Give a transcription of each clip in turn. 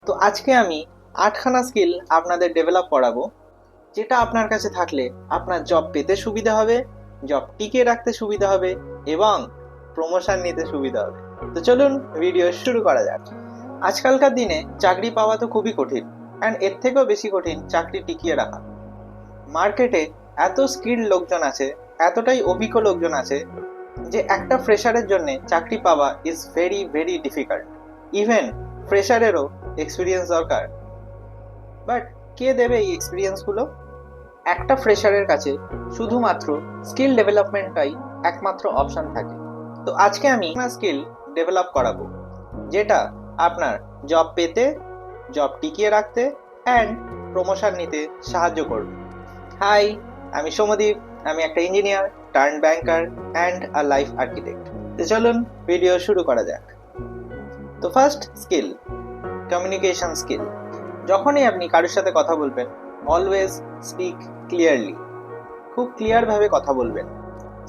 তো আজকে আমি 8খানা স্কিল আপনাদের ডেভেলপ করাবো, যেটা আপনার কাছে থাকলে আপনার জব পেতে সুবিধা হবে, জব টিকিয়ে রাখতে সুবিধা হবে এবং প্রমোশন নিতে সুবিধা হবে। তো চলুন ভিডিও শুরু করা যাক। আজকালকার দিনে চাকরি পাওয়া তো খুবই কঠিন, অ্যান্ড এর থেকেও বেশি কঠিন চাকরি টিকিয়ে রাখা। মার্কেটে এত স্কিল্ড লোকজন আছে, এতটাই অভিজ্ঞ লোকজন আছে যে একটা ফ্রেশারের জন্য চাকরি পাওয়া is very very difficult. Even ফ্রেশারেরও এক্সপিরিয়েন্স দরকার। বাট কে দেবে এই এক্সপিরিয়েন্সগুলো? একটা ফ্রেশারের কাছে শুধুমাত্র স্কিল ডেভেলপমেন্টটাই একমাত্র অপশন থাকে। তো আজকে আমি স্কিল ডেভেলপ করাবো, যেটা আপনার জব পেতে, জব টিকিয়ে রাখতে অ্যান্ড প্রমোশন নিতে সাহায্য করবে। হাই, আমি সৌমদীপ। আমি একটা engineer, turn banker and a life architect. তো চলুন ভিডিও শুরু করা যাক। তো ফার্স্ট স্কিল, কমিউনিকেশন স্কিল। যখনই আপনি কারোর সাথে কথা বলবেন, অলওয়েজ স্পিক ক্লিয়ারলি। খুব ক্লিয়ারভাবে কথা বলবেন।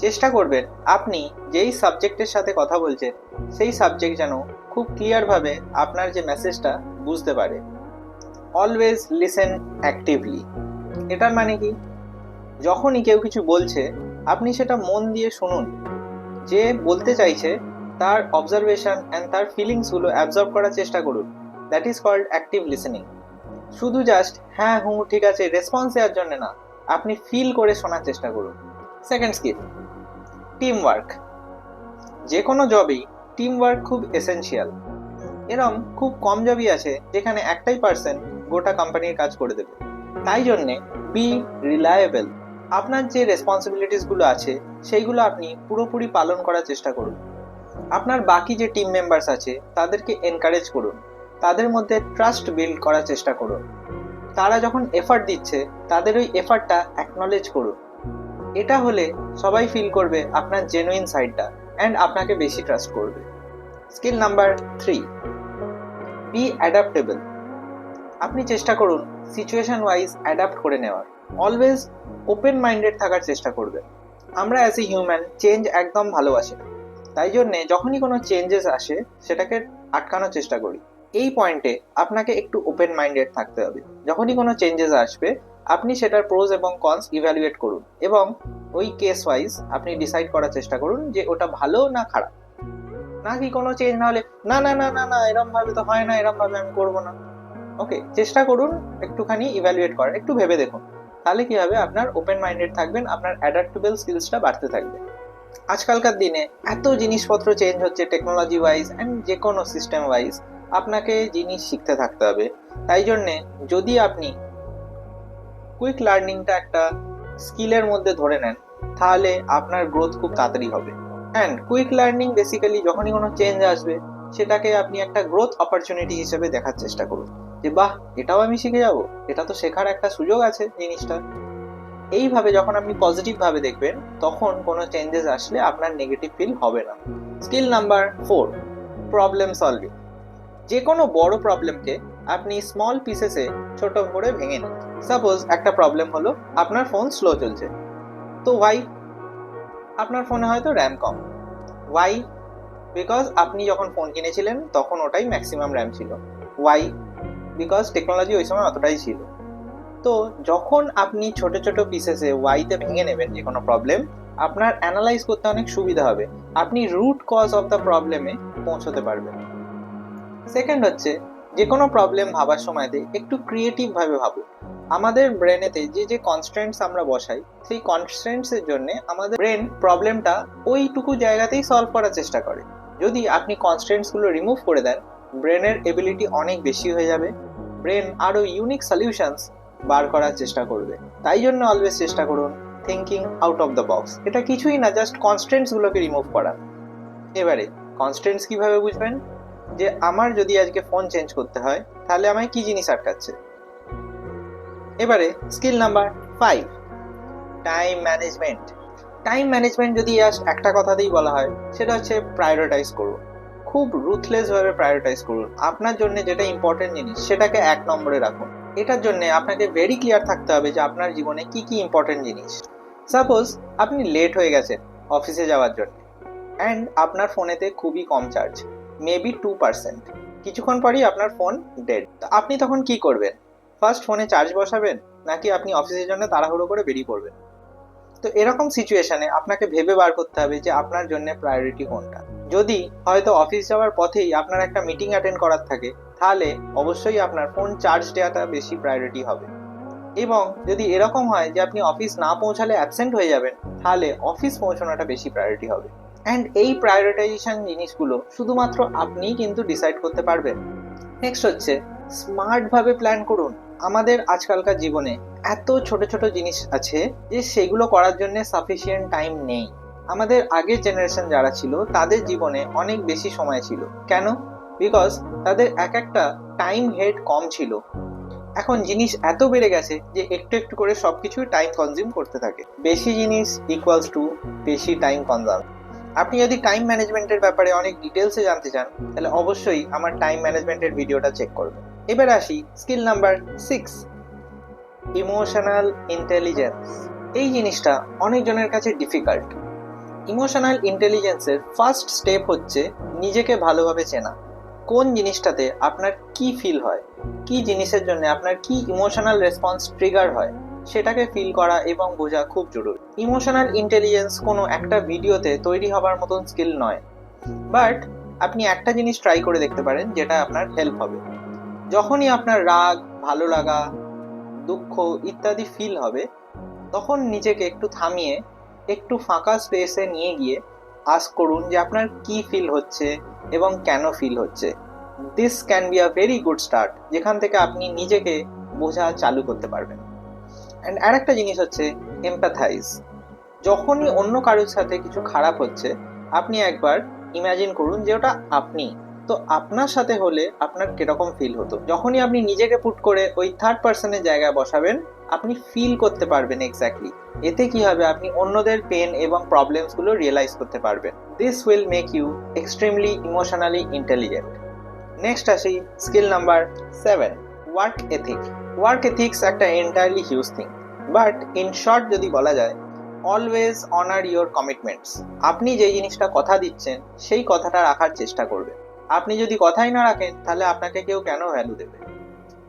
চেষ্টা করবেন আপনি যেই সাবজেক্টের সাথে কথা বলছেন সেই সাবজেক্ট যেন খুব ক্লিয়ারভাবে আপনার যে মেসেজটা বুঝতে পারে। Always listen actively. এটার মানে কি? যখনই কেউ কিছু বলছে আপনি সেটা মন দিয়ে শুনুন। যে বলতে চাইছে তার অবজারভেশন অ্যান্ড তার ফিলিংসগুলো অ্যাবজর্ব করার চেষ্টা করুন। That is called active listening. শুধু জাস্ট হ্যাঁ হুঁ ঠিক আছে রেসপন্স দেওয়ার জন্য না, আপনি ফিল করে শোনার চেষ্টা করুন। Second skill, team work. যে কোনো জবেই টিম ওয়ার্ক খুব এসেনশিয়াল। এরম খুব কম জবই আছে যেখানে একটাই পার্সন গোটা কোম্পানির কাজ করে দেবে। তাই জন্যে বি রিলায়েবল। আপনার যে রেসপন্সিবিলিটিসগুলো আছে সেইগুলো আপনি পুরোপুরি পালন করার চেষ্টা করুন। আপনার বাকি যে টিম মেম্বার্স আছে তাদেরকে এনকারেজ করুন, তাদের মধ্যে ট্রাস্ট বিল্ড করার চেষ্টা করুন। তারা যখন এফার্ট দিচ্ছে তাদের ওই এফার্টটা অ্যাকনলেজ করুন। এটা হলে সবাই ফিল করবে আপনার জেনুইন সাইডটা অ্যান্ড আপনাকে বেশি ট্রাস্ট করবে। Skill number 3, be adaptable. আপনি চেষ্টা করুন সিচুয়েশন ওয়াইজ অ্যাডাপ্ট করে নেওয়ার। অলওয়েজ ওপেন মাইন্ডেড থাকার চেষ্টা করবেন। আমরা অ্যাজ এ হিউম্যান চেঞ্জ একদম ভালোবাসি না, তাই জন্যে যখনই কোনো চেঞ্জেস আসে সেটাকে আটকানোর চেষ্টা করি। এই পয়েন্টে আপনাকে একটু ওপেন মাইন্ডেড থাকতে হবে। যখনই কোনো চেঞ্জেস আসবে আপনি সেটার প্রোজ এবং কনস ইভ্যালুয়েট করুন এবং ওই কেস ওয়াইজ আপনি ডিসাইড করার চেষ্টা করুন যে ওটা ভালো না খারাপ। না কি কোনো চেঞ্জ না হলে না না না না না এরম ভাবে তো হয় না, এরম ভাবে আমি করবো না। ওকে, চেষ্টা করুন একটুখানি ইভ্যালুয়েট করার, একটু ভেবে দেখুন। তাহলে কি হবে, আপনার ওপেন মাইন্ডেড থাকবেন, আপনার অ্যাডাপ্টেবল স্কিলসটা বাড়তে থাকবে। আজকালকার দিনে এত জিনিসপত্র চেঞ্জ হচ্ছে টেকনোলজি ওয়াইজ অ্যান্ড যে কোনো সিস্টেম ওয়াইজ, আপনাকে জিনিস শিখতে থাকতে হবে। তাই জন্যে যদি আপনি কুইক লার্নিংটা একটা স্কিলের মধ্যে ধরে নেন তাহলে আপনার গ্রোথ খুব তাড়াতাড়ি হবে। অ্যান্ড কুইক লার্নিং বেসিক্যালি যখনই কোনো চেঞ্জ আসবে সেটাকে আপনি একটা গ্রোথ অপরচুনিটি হিসেবে দেখার চেষ্টা করুন, যে বাহ এটাও আমি শিখে যাব, এটা তো শেখার একটা সুযোগ আছে জিনিসটা। এইভাবে যখন আপনি পজিটিভ ভাবে দেখবেন তখন কোনো চেঞ্জেস আসলে আপনার নেগেটিভ ফিল হবে না। Skill number 4, problem solving. যে কোনো বড় প্রবলেমকে আপনি স্মল পিসেসে ছোট করে ভেঙে নিন। সাপোজ একটা প্রবলেম হলো আপনার ফোন স্লো চলছে। তো ওয়াই? আপনার ফোনে হয়তো র্যাম কম। ওয়াই? বিকজ আপনি যখন ফোন কিনেছিলেন তখন ওটাই ম্যাক্সিমাম র্যাম ছিল। ওয়াই? বিকজ টেকনোলজি ওই সময় অতটাই ছিল। তো যখন আপনি ছোট ছোট পিসেসে ওয়াইতে ভেঙে নেবেন যে কোনো প্রবলেম, আপনার অ্যানালাইজ করতে অনেক সুবিধা হবে, আপনি রুট কজ অফ দ্য প্রবলেমে পৌঁছতে পারবেন। সেকেন্ড হচ্ছে, যে কোনো প্রবলেম ভাবার সময়তে একটু ক্রিয়েটিভ ভাবে ভাবুন। আমাদের ব্রেনেতে যে যে কনস্ট্রেন্টস আমরা বসাই সেই কনস্ট্রেন্টসের জন্য আমাদের ব্রেন প্রবলেমটা ওইটুকু জায়গাতেই সলভ করার চেষ্টা করে। যদি আপনি কনস্ট্রেন্টসগুলো রিমুভ করে দেন, ব্রেনের এবিলিটি অনেক বেশি হয়ে যাবে। ব্রেন আরও ইউনিক সলিউশনস বার করার চেষ্টা করবে। তাই জন্য অলওয়েজ চেষ্টা করুন thinking out of the box. এটা কিছুই না, জাস্ট কনস্ট্রেন্টসগুলোকে রিমুভ করা। এবারে কনস্ট্রেন্টস কিভাবে বুঝবেন? যে আমার যদি আজকে ফোন চেঞ্জ করতে হয় তাহলে আমায় কি জিনিস আটকাচ্ছে। এবারে skill number 5, time management. Time management যদি জাস্ট একটা কথাতেই বলা হয় সেটা হচ্ছে প্রায়োরিটাইজ করুন। খুব রুথলেস ভাবে প্রায়োরিটাইজ করুন। আপনার জন্য যেটা ইম্পর্টেন্ট জিনিস সেটাকে 1 নম্বরে রাখুন। এটার জন্য আপনাকে ভেরি ক্লিয়ার থাকতে হবে যে আপনার জীবনে কি কি ইম্পর্টেন্ট জিনিস। সাপোজ আপনি লেট হয়ে গেছেন অফিসে যাওয়ার জন্য অ্যান্ড আপনার ফোনেতে খুবই কম চার্জ, মেবি 2%। কিছুক্ষণ পরই আপনার ফোন ডেড। তো আপনি তখন কি করবেন? ফার্স্ট ফোনে চার্জ বসাবেন, নাকি আপনি অফিসের জন্য তাড়াহুড়ো করে বেরিয়ে পড়বেন? তো এরকম সিচুয়েশনে আপনাকে ভেবে বার করতে হবে যে আপনার জন্য প্রায়োরিটি কোনটা। যদি হয়তো অফিস যাওয়ার পথেই আপনার একটা মিটিং অ্যাটেন্ড করার থাকে, তাহলে অবশ্যই আপনার ফোন চার্জ দেওয়াটা বেশি প্রায়োরিটি হবে। এবং যদি এরকম হয় যে আপনি অফিস না পৌঁছালে অ্যাবসেন্ট হয়ে যাবেন, তাহলে অফিস পৌঁছানোটা বেশি প্রায়োরিটি হবে। অ্যান্ড এই প্রায়োরিটাইজেশন জিনিসগুলো শুধুমাত্র আপনিই কিন্তু ডিসাইড করতে পারবেন। নেক্সট হচ্ছে স্মার্টভাবে প্ল্যান করুন। আমাদের আজকালকার জীবনে এত ছোট ছোট জিনিস আছে যে সেগুলো করার জন্য সাফিসিয়েন্ট টাইম নেই। আমাদের আগের জেনারেশন যারা ছিল তাদের জীবনে অনেক বেশি সময় ছিল। কেন? বিকজ তাদের এক একটা টাইম হেড কম ছিল। এখন জিনিস এত বেড়ে গেছে যে একটু একটু করে সবকিছুই টাইম কনজিউম করতে থাকে। বেশি জিনিস ইকুয়ালস টু বেশি টাইম কনজাম। আপনি যদি টাইম ম্যানেজমেন্টের ব্যাপারে অনেক ডিটেলসে জানতে চান, তাহলে অবশ্যই আমার টাইম ম্যানেজমেন্টের ভিডিওটা চেক করবেন। এবার আসি স্কিল নাম্বার 6, ইমোশনাল ইন্টেলিজেন্স। এই জিনিসটা অনেকজনের কাছে ডিফিকাল্ট। ইমোশনাল ইন্টেলিজেন্সের ফার্স্ট স্টেপ হচ্ছে নিজেকে ভালোভাবে চেনা। কোন জিনিসটাতে আপনার কি ফিল হয়, কি জিনিসের জন্য আপনার কি ইমোশনাল রেসপন্স ট্রিগার হয়, সেটাকে ফিল করা এবং বোঝা খুব জরুরি। ইমোশনাল ইন্টেলিজেন্স কোনো একটা ভিডিওতে তৈরি হবার মতন স্কিল নয়, বাট আপনি একটা জিনিস ট্রাই করে দেখতে পারেন যেটা আপনার হেল্প হবে। যখনই আপনার রাগ, ভালো লাগা, দুঃখ ইত্যাদি ফিল হবে, তখন নিজেকে একটু থামিয়ে একটু ফাঁকা স্পেসে নিয়ে গিয়ে আস্ক করুন যে আপনার কি ফিল হচ্ছে এবং কেন ফিল হচ্ছে। This can be a very good start, যেখান থেকে আপনি নিজেকে বোঝা চালু করতে পারবেন। অ্যান্ড আর একটা জিনিস হচ্ছে এমপ্যাথাইজ। যখনই অন্য কারোর সাথে কিছু খারাপ হচ্ছে, আপনি একবার ইমাজিন করুন যে ওটা আপনি। তো আপনার সাথে হলে আপনার কিরকম ফিল হতো। যখনই আপনি নিজেকে পুট করে ওই থার্ড পার্সনের জায়গায় বসাবেন, আপনি ফিল করতে পারবেন এক্স্যাক্টলি। এতে কি হবে, আপনি অন্যদের পেন এবং প্রবলেমসগুলো রিয়েলাইজ করতে পারবেন। This will make you extremely emotionally intelligent. Next আসি skill number 7, work ethic. Work ethics একটা entirely huge thing, but in short যদি বলা যায়, অলওয়েজ অনার ইয়োর কমিটমেন্টস। আপনি যে জিনিসটা কথা দিচ্ছেন সেই কথাটা রাখার চেষ্টা করবেন। আপনি যদি কথাই না রাখেন, তাহলে আপনাকে কেউ কেন ভ্যালু দেবে?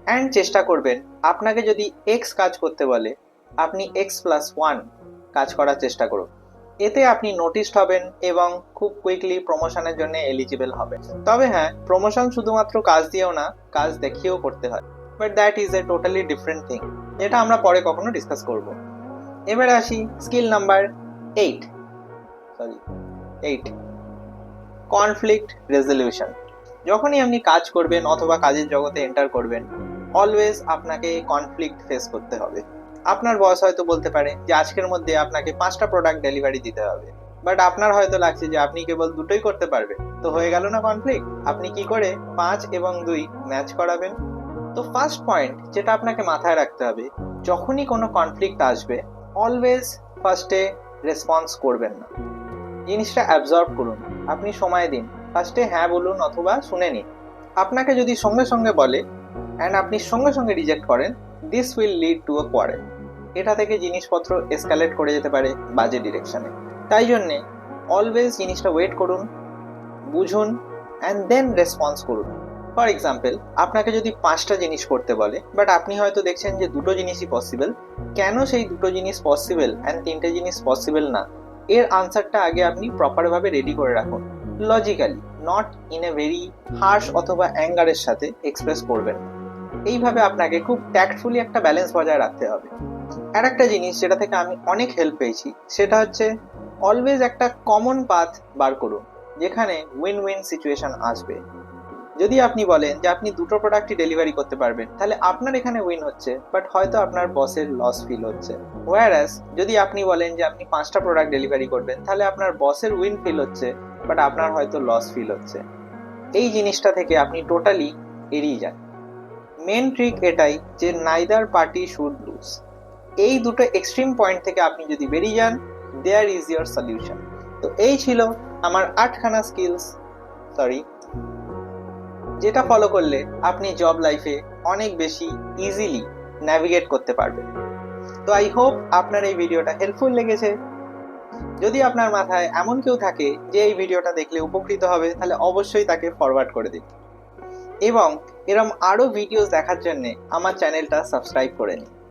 অ্যান্ড চেষ্টা করবেন আপনাকে যদি এক্স কাজ করতে বলে, আপনি X+1 কাজ করার চেষ্টা করুন। এতে আপনি নোটিসড হবেন এবং খুব কুইকলি প্রমোশনের জন্য এলিজিবল হবেন। তবে হ্যাঁ, প্রমোশন শুধুমাত্র কাজ দিয়েও না, কাজ দেখিয়েও করতে হয়, but that is a totally different thing, যেটা আমরা পরে কখনো ডিসকাস করব। এবার আসি স্কিল নাম্বার 8, কনফ্লিক্ট রেজলিউশন। যখনই আপনি কাজ করবেন অথবা কাজের জগতে এন্টার করবেন, অলওয়েজ আপনাকে কনফ্লিক্ট ফেস করতে হবে। আপনার বস হয়তো বলতে পারে যে আজকের মধ্যে আপনাকে 5টা প্রোডাক্ট ডেলিভারি দিতে হবে, বাট আপনার হয়তো লাগছে যে আপনি কেবল 2টোই করতে পারবেন। তো হয়ে গেল না কনফ্লিক্ট? আপনি কি করে 5 এবং 2 ম্যাচ করাবেন? তো ফার্স্ট পয়েন্ট যেটা আপনাকে মাথায় রাখতে হবে, যখনই কোনো কনফ্লিক্ট আসবে, অলওয়েজ ফার্স্টে রেসপন্স করবেন না। জিনিসটা অ্যাবজর্ব করুন, আপনি সময় দিন, ফার্স্টে হ্যাঁ বলুন অথবা শুনে নিন। আপনাকে যদি সঙ্গে সঙ্গে বলে অ্যান্ড আপনি সঙ্গে সঙ্গে রিজেক্ট করেন, this will lead to a quarrel. এটা থেকে জিনিসপত্র এসকালেট করে যেতে পারে বাজে ডিরেকশনে। তাই জন্যে অলওয়েজ জিনিসটা ওয়েট করুন, বুঝুন অ্যান্ড দেন রেসপন্স করুন। ফর এক্সাম্পল, আপনাকে যদি 5টা জিনিস করতে বলে, বাট আপনি হয়তো দেখছেন যে 2টো জিনিসই পসিবল। কেন সেই 2টো জিনিস পসিবল অ্যান্ড 3টে জিনিস পসিবল না, এর আনসারটা আগে আপনি প্রপারভাবে রেডি করে রাখুন, logically, not in a very harsh অথবা অ্যাঙ্গারের সাথে এক্সপ্রেস করবেন। এইভাবে আপনাকে খুব ট্যাক্টফুলি একটা ব্যালেন্স বজায় রাখতে হবে। আর একটা জিনিস যেটা থেকে আমি অনেক হেল্প পেয়েছি, সেটা হচ্ছে অলওয়েজ একটা কমন পাথ বার করুন যেখানে উইন উইন সিচুয়েশন আসবে। যদি আপনি বলেন যে আপনি 2টো প্রোডাক্টই ডেলিভারি করতে পারবেন, তাহলে আপনার এখানে উইন হচ্ছে, বাট হয়তো আপনার বসের লস ফিল হচ্ছে। ওয়ারাস যদি আপনি বলেন যে আপনি 5টা প্রোডাক্ট ডেলিভারি করবেন, তাহলে আপনার বসের উইন ফিল হচ্ছে, বাট আপনার হয়তো লস ফিল হচ্ছে। এই জিনিসটা থেকে আপনি টোটালি এড়িয়ে যান। মেন ট্রিক এটাই যে নাইদার পার্টি শুড লুজ। এই দুটো এক্সট্রিম পয়েন্ট থেকে আপনি যদি বেরিয়ে যান, দেয়ার ইজ ইয়োর সলিউশন। তো এই ছিল আমার 8খানা স্কিলস, যেটা ফলো করলে আপনি জব লাইফে অনেক বেশি ইজিলি ন্যাভিগেট করতে পারবেন। তো আই হোপ আপনার এই ভিডিওটা হেল্পফুল লেগেছে। যদি আপনার মাথায় এমন কেউ থাকে যে এই ভিডিওটা দেখলে উপকৃত হবে, তাহলে অবশ্যই তাকে ফরওয়ার্ড করে দিন। এবং এরম আরও ভিডিও দেখার জন্য আমার চ্যানেলটা সাবস্ক্রাইব করে নিন।